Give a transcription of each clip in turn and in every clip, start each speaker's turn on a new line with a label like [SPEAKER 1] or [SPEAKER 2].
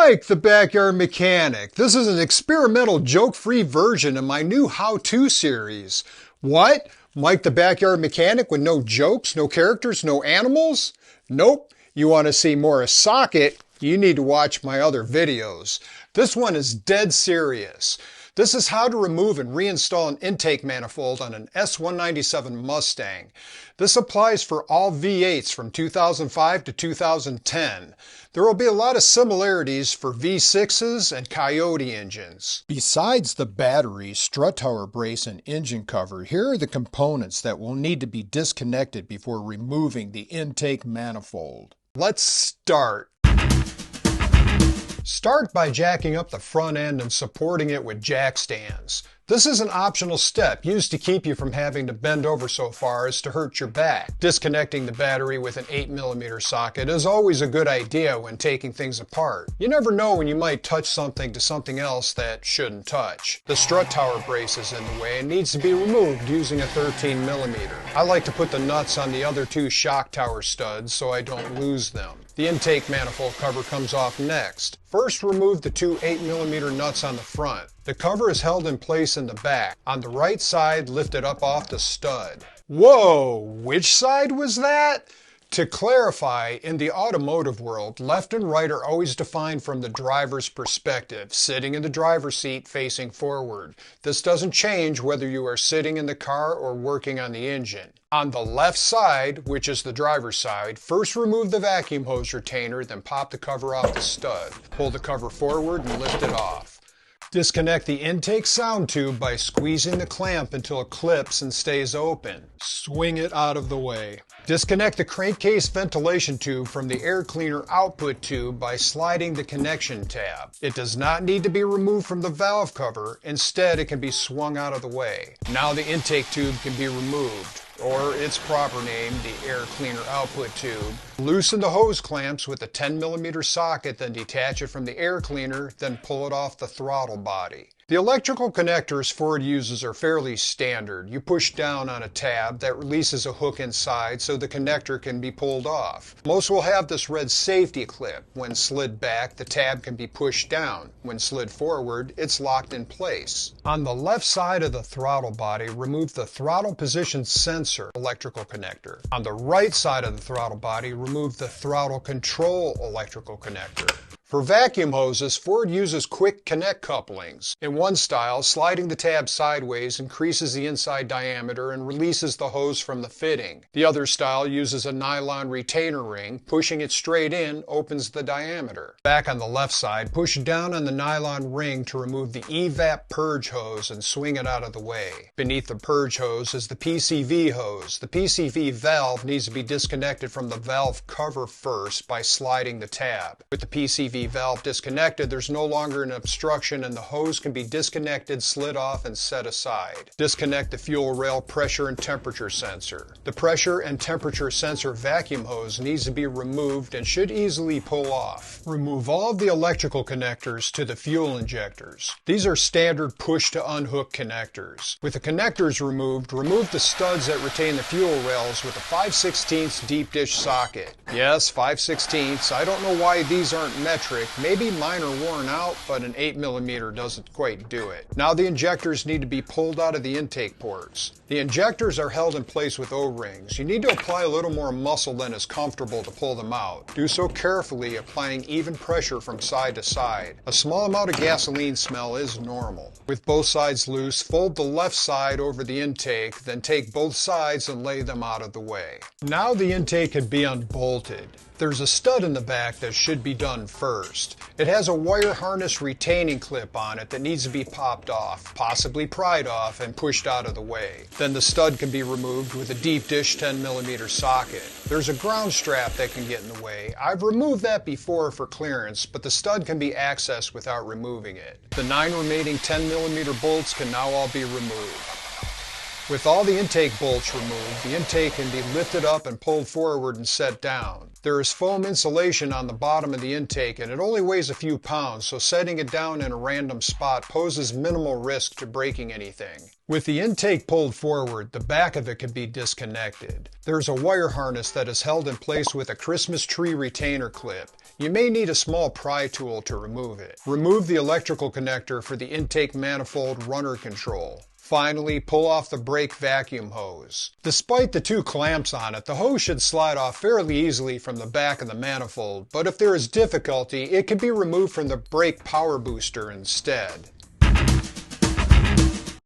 [SPEAKER 1] Mike, the Backyard Mechanic. This is an experimental joke-free version of my new how-to series. What? Mike, the Backyard Mechanic with no jokes, no characters, no animals? Nope. You want to see more of Socket? You need to watch my other videos. This one is dead serious. This is how to remove and reinstall an intake manifold on an S197 Mustang. This applies for all V8s from 2005 to 2010. There will be a lot of similarities for V6s and Coyote engines. Besides the battery, strut tower brace, and engine cover, here are the components that will need to be disconnected before removing the intake manifold. Let's start. Start by jacking up the front end and supporting it with jack stands. This is an optional step used to keep you from having to bend over so far as to hurt your back. Disconnecting the battery with an 8mm socket is always a good idea when taking things apart. You never know when you might touch something to something else that shouldn't touch. The strut tower brace is in the way and needs to be removed using a 13mm. I like to put the nuts on the other two shock tower studs so I don't lose them. The intake manifold cover comes off next. First, remove the two 8mm nuts on the front. The cover is held in place in the back. On the right side, lift it up off the stud. Whoa, which side was that? To clarify, in the automotive world, left and right are always defined from the driver's perspective, sitting in the driver's seat facing forward. This doesn't change whether you are sitting in the car or working on the engine. On the left side, which is the driver's side, first remove the vacuum hose retainer, then pop the cover off the stud. Pull the cover forward and lift it off. Disconnect the intake sound tube by squeezing the clamp until it clips and stays open. Swing it out of the way. Disconnect the crankcase ventilation tube from the air cleaner output tube by sliding the connection tab. It does not need to be removed from the valve cover. Instead, it can be swung out of the way. Now the intake tube can be removed, or its proper name, the air cleaner output tube. Loosen the hose clamps with a 10mm socket, then detach it from the air cleaner, then pull it off the throttle body. The electrical connectors Ford uses are fairly standard. You push down on a tab that releases a hook inside so the connector can be pulled off. Most will have this red safety clip. When slid back, the tab can be pushed down. When slid forward, it's locked in place. On the left side of the throttle body, remove the throttle position sensor electrical connector. On the right side of the throttle body, remove the throttle control electrical connector. For vacuum hoses, Ford uses quick connect couplings. In one style, sliding the tab sideways increases the inside diameter and releases the hose from the fitting. The other style uses a nylon retainer ring. Pushing it straight in opens the diameter. Back on the left side, push down on the nylon ring to remove the evap purge hose and swing it out of the way. Beneath the purge hose is the PCV hose. The PCV valve needs to be disconnected from the valve cover first by sliding the tab. With the PCV valve disconnected, there's no longer an obstruction and the hose can be disconnected, slid off, and set aside. Disconnect the fuel rail pressure and temperature sensor. The pressure and temperature sensor vacuum hose needs to be removed and should easily pull off. Remove all of the electrical connectors to the fuel injectors. These are standard push to unhook connectors. With the connectors removed, remove the studs that retain the fuel rails with a 5/16 deep dish socket. Yes, 5/16. I don't know why these aren't metric. Maybe mine are worn out, but an 8mm doesn't quite do it. Now the injectors need to be pulled out of the intake ports. The injectors are held in place with O-rings. You need to apply a little more muscle than is comfortable to pull them out. Do so carefully, applying even pressure from side to side. A small amount of gasoline smell is normal. With both sides loose, fold the left side over the intake, then take both sides and lay them out of the way. Now the intake can be unbolted. There's a stud in the back that should be done first. It has a wire harness retaining clip on it that needs to be popped off, possibly pried off, and pushed out of the way. Then the stud can be removed with a deep dish 10mm socket. There's a ground strap that can get in the way. I've removed that before for clearance, but the stud can be accessed without removing it. The 9 remaining 10mm bolts can now all be removed. With all the intake bolts removed, the intake can be lifted up and pulled forward and set down. There is foam insulation on the bottom of the intake and it only weighs a few pounds, so setting it down in a random spot poses minimal risk to breaking anything. With the intake pulled forward, the back of it can be disconnected. There's a wire harness that is held in place with a Christmas tree retainer clip. You may need a small pry tool to remove it. Remove the electrical connector for the intake manifold runner control. Finally, pull off the brake vacuum hose. Despite the two clamps on it, the hose should slide off fairly easily from the back of the manifold, but if there is difficulty, it can be removed from the brake power booster instead.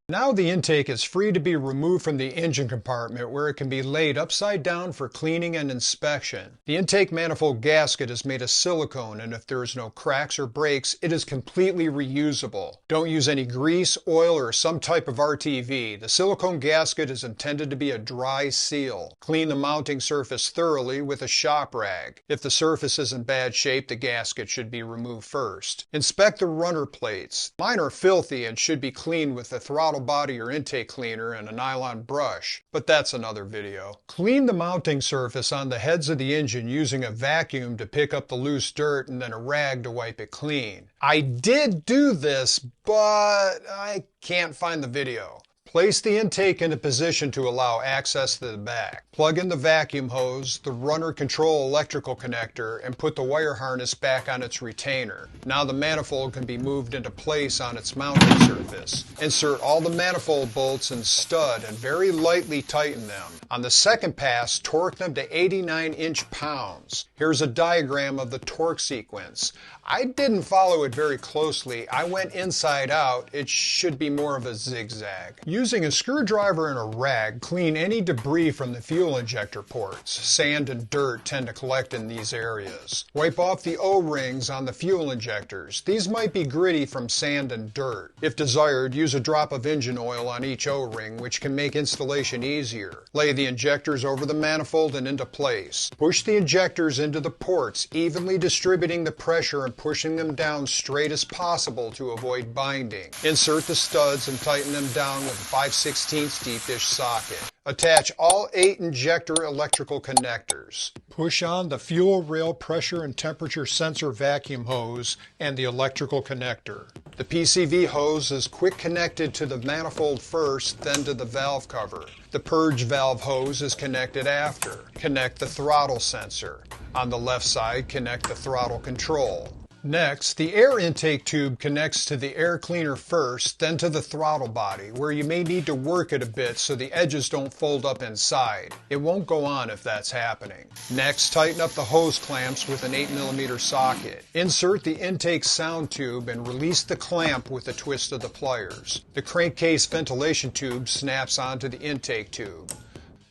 [SPEAKER 1] Now the intake is free to be removed from the engine compartment where it can be laid upside down for cleaning and inspection. The intake manifold gasket is made of silicone, and if there is no cracks or breaks, it is completely reusable. Don't use any grease, oil, or some type of RTV. The silicone gasket is intended to be a dry seal. Clean the mounting surface thoroughly with a shop rag. If the surface is in bad shape, the gasket should be removed first. Inspect the runner plates. Mine are filthy and should be cleaned with the throttle body or intake cleaner and a nylon brush, but that's another video. Clean the mounting surface on the heads of the engine using a vacuum to pick up the loose dirt and then a rag to wipe it clean. I did do this, but I can't find the video. Place the intake into position to allow access to the back. Plug in the vacuum hose, the runner control electrical connector, and put the wire harness back on its retainer. Now the manifold can be moved into place on its mounting surface. Insert all the manifold bolts and stud and very lightly tighten them. On the second pass, torque them to 89 inch-pounds. Here's a diagram of the torque sequence. I didn't follow it very closely. I went inside out. It should be more of a zigzag. Using a screwdriver and a rag, clean any debris from the fuel injector ports. Sand and dirt tend to collect in these areas. Wipe off the O-rings on the fuel injectors. These might be gritty from sand and dirt. If desired, use a drop of engine oil on each O-ring, which can make installation easier. Lay the injectors over the manifold and into place. Push the injectors into the ports, evenly distributing the pressure and pushing them down straight as possible to avoid binding. Insert the studs and tighten them down with a 5/16 deep dish socket. Attach all 8 injector electrical connectors. Push on the fuel rail pressure and temperature sensor vacuum hose and the electrical connector. The PCV hose is quick connected to the manifold first, then to the valve cover. The purge valve hose is connected after. Connect the throttle sensor. On the left side, connect the throttle control. Next, the air intake tube connects to the air cleaner first, then to the throttle body, where you may need to work it a bit so the edges don't fold up inside. It won't go on if that's happening. Next, tighten up the hose clamps with an 8mm socket. Insert the intake sound tube and release the clamp with a twist of the pliers. The crankcase ventilation tube snaps onto the intake tube.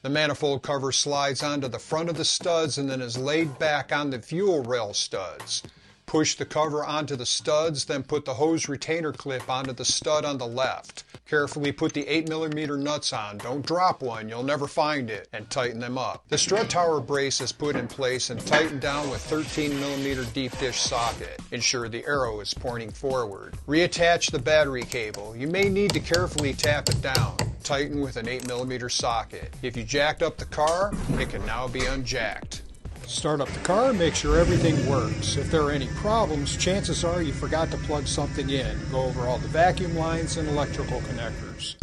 [SPEAKER 1] The manifold cover slides onto the front of the studs and then is laid back on the fuel rail studs. Push the cover onto the studs, then put the hose retainer clip onto the stud on the left. Carefully put the 8mm nuts on. Don't drop one, you'll never find it, and tighten them up. The strut tower brace is put in place and tightened down with 13mm deep dish socket. Ensure the arrow is pointing forward. Reattach the battery cable. You may need to carefully tap it down. Tighten with an 8mm socket. If you jacked up the car, it can now be unjacked. Start up the car, make sure everything works. If there are any problems, chances are you forgot to plug something in. Go over all the vacuum lines and electrical connectors.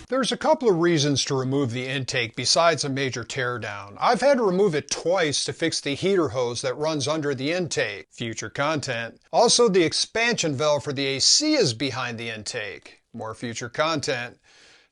[SPEAKER 1] There's a couple of reasons to remove the intake besides a major teardown. I've had to remove it twice to fix the heater hose that runs under the intake. Future content. Also, the expansion valve for the AC is behind the intake. More future content.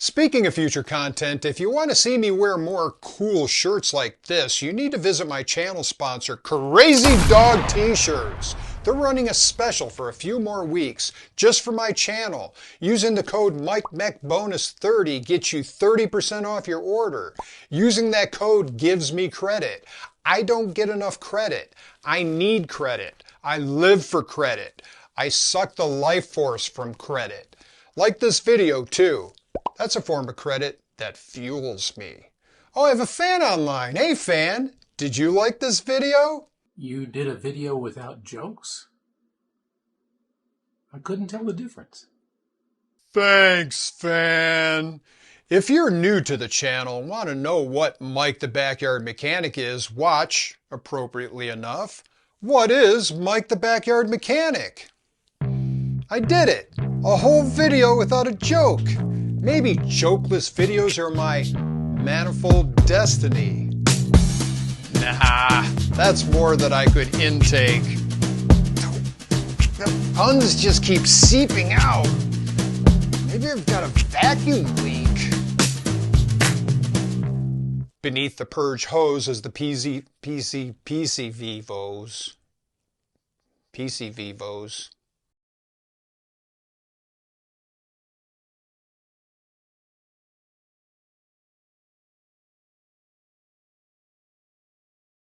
[SPEAKER 1] Speaking of future content, if you want to see me wear more cool shirts like this, you need to visit my channel sponsor, Crazy Dog T-Shirts. They're running a special for a few more weeks, just for my channel. Using the code MikeMechBonus30 gets you 30% off your order. Using that code gives me credit. I don't get enough credit. I need credit. I live for credit. I suck the life force from credit. Like this video too. That's a form of credit that fuels me. Oh, I have a fan online. Hey fan, did you like this video?
[SPEAKER 2] You did a video without jokes? I couldn't tell the difference.
[SPEAKER 1] Thanks, fan. If you're new to the channel and want to know what Mike the Backyard Mechanic is, watch, appropriately enough, What is Mike the Backyard Mechanic? I did it! A whole video without a joke! Maybe jokeless videos are my manifold destiny. Nah, that's more than I could intake. The puns just keep seeping out. Maybe I've got a vacuum leak. Beneath the purge hose is the PCV Vos.